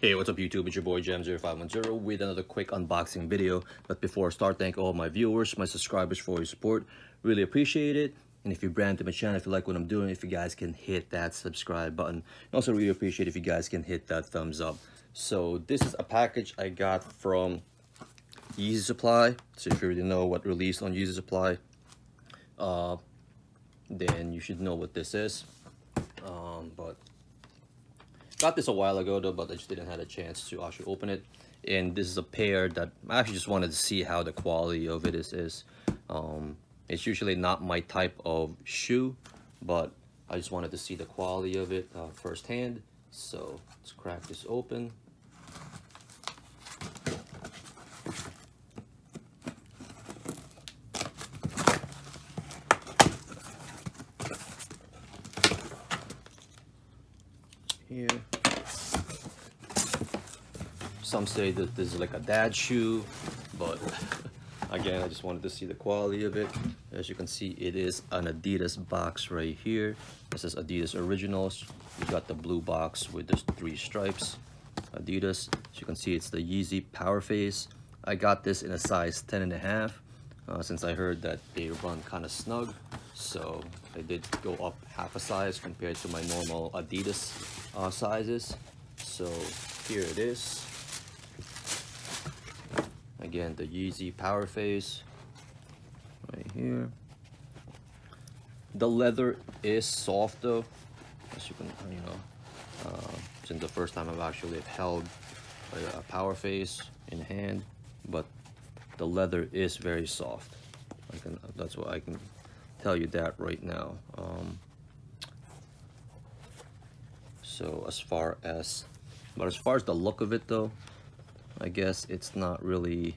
Hey, what's up YouTube? It's your boy Jam0510 with another quick unboxing video. But before I start, thank all my viewers, my subscribers for your support. Really appreciate it. And if you're brand new to my channel, if you like what I'm doing, if you guys can hit that subscribe button. And also really appreciate if you guys can hit that thumbs up. So this is a package I got from Yeezysupply. So if you already know what released on Yeezysupply, then you should know what this is. But got this a while ago though, but I just didn't have a chance to actually open it. And this is a pair that I actually just wanted to see how the quality of it is. It's usually not my type of shoe, but I just wanted to see the quality of it firsthand. So let's crack this open. Here, some say that this is like a dad shoe, but again, I just wanted to see the quality of it. As you can see, it is an Adidas box right here. This is Adidas Originals. You got the blue box with the 3 stripes, Adidas. As you can see, it's the Yeezy Powerphase. I got this in a size 10.5 since I heard that they run kind of snug, so I did go up half a size compared to my normal Adidas sizes. So here it is. Again, the Yeezy Powerphase right here. The leather is soft though, as you can, since the first time I've actually held a Powerphase in hand, but the leather is very soft. That's what I can tell you that right now. So as far as the look of it though, I guess it's not really,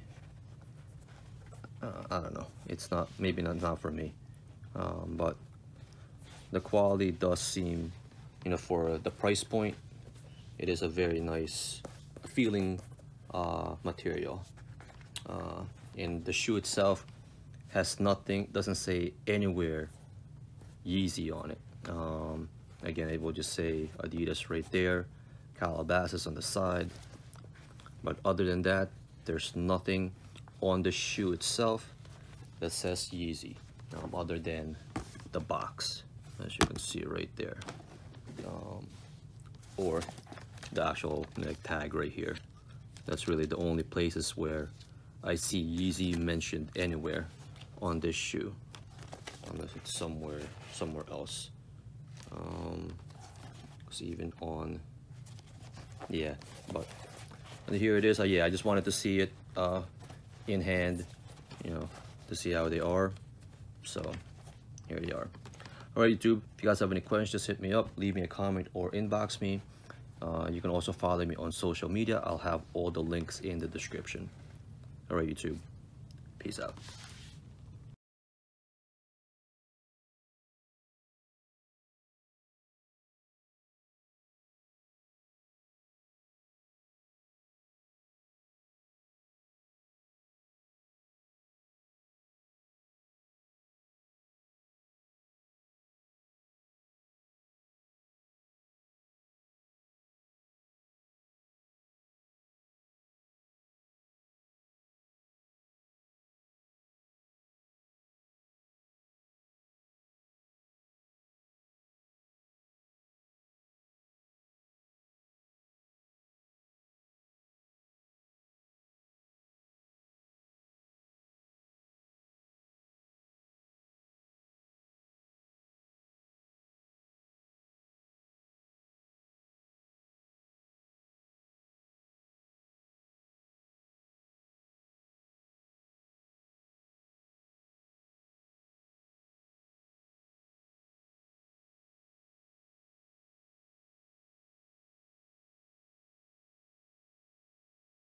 I don't know, it's not, maybe not for me, but the quality does seem, for the price point, it is a very nice feeling material. And the shoe itself has nothing, doesn't say anywhere Yeezy on it. Again, it will just say Adidas right there, Calabasas on the side. But other than that, there's nothing on the shoe itself that says Yeezy, other than the box, as you can see right there, or the actual tag right here. That's really the only places where I see Yeezy mentioned anywhere on this shoe, unless it's somewhere else. Because even on, yeah, but here it is. Yeah, I just wanted to see it in hand, to see how they are. So here they are. All right, YouTube, if you guys have any questions, just hit me up, leave me a comment or inbox me. You can also follow me on social media. I'll have all the links in the description. All right, YouTube, peace out.